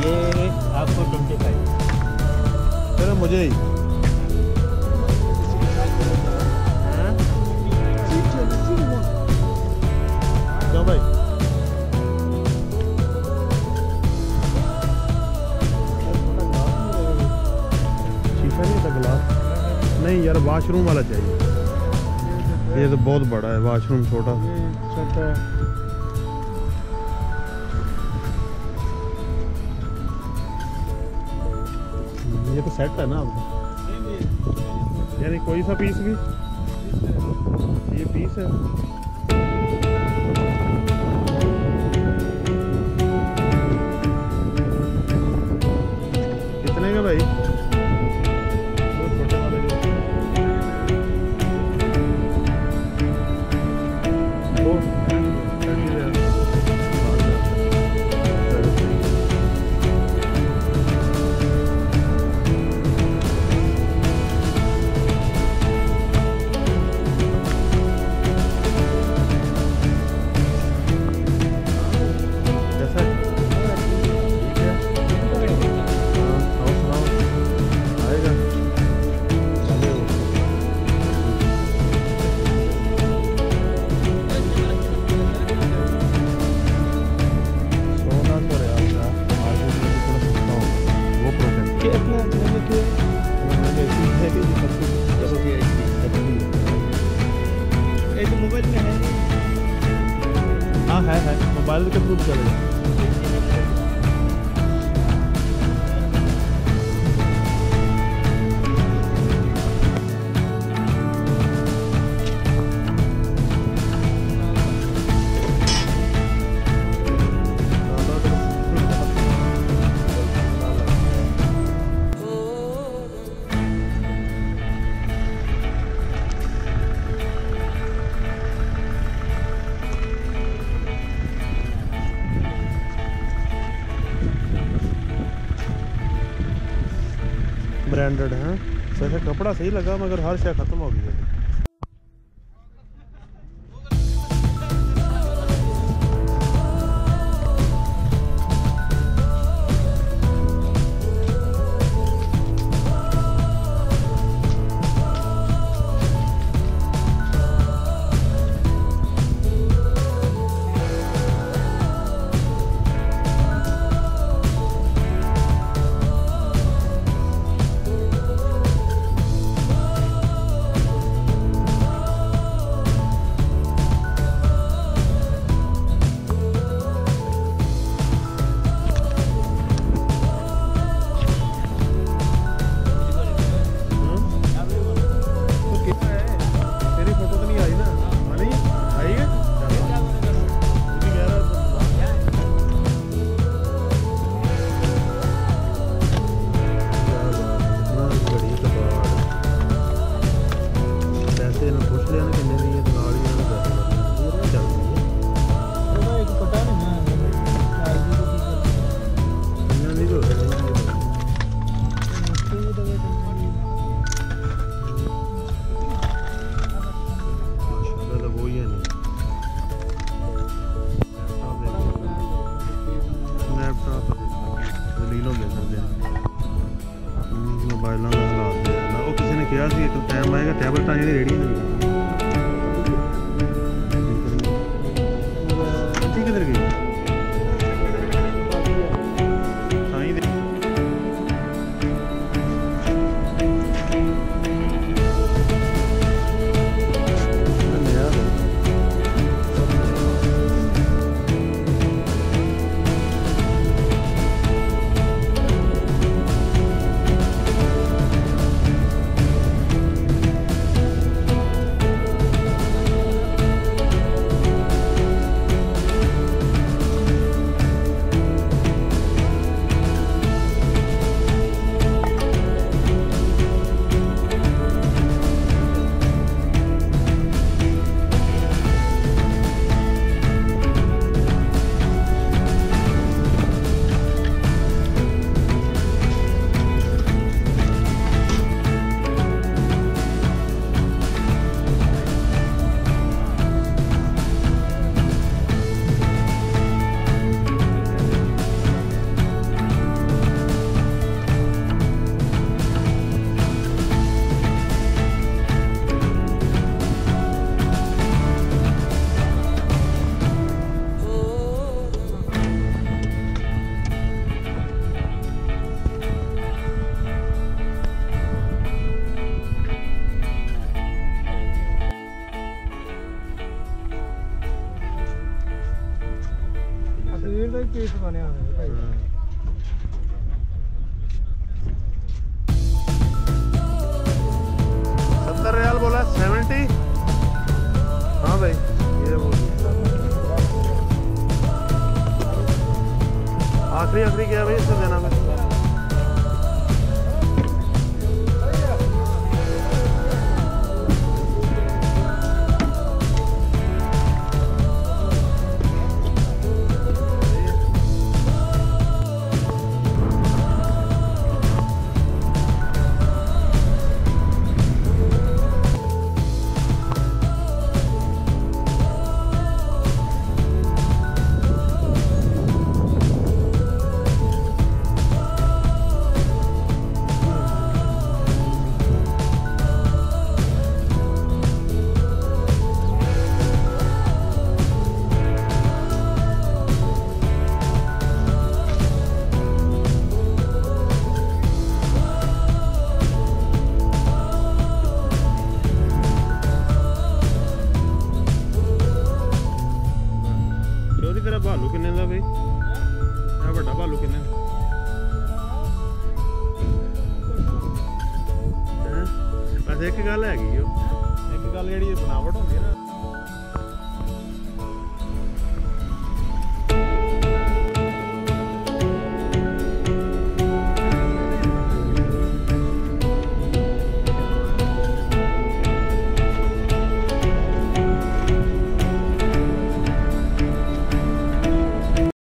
ये आपको 25। चलो मुझे ही क्यों भाई? शीशा नहीं था, गिलास नहीं यार, वॉशरूम वाला चाहिए। ये तो बहुत बड़ा है, वॉशरूम छोटा छोटा। ये तो सेट है ना आपका, यानी कोई सा पीस भी, ये पीस है। कितने का भाई? मोबाइल में है? हाँ है, मोबाइल के थ्रू चलेगा। ब्रांडेड है, वैसे कपड़ा सही लगा मगर हर शय खत्म हो गई है। मोबाइलों का हालात है वो किसी ने कहा कि तो टाइम आएगा टैबलेट आने रेडी नहीं किधर गई लिया भाई इससे देना फिर तेरा भालू किन्ने दा बई ए बड़ा भालू किन्ने हैं बस एक गल हैगी एक गल जेहड़ी बनावट होंदी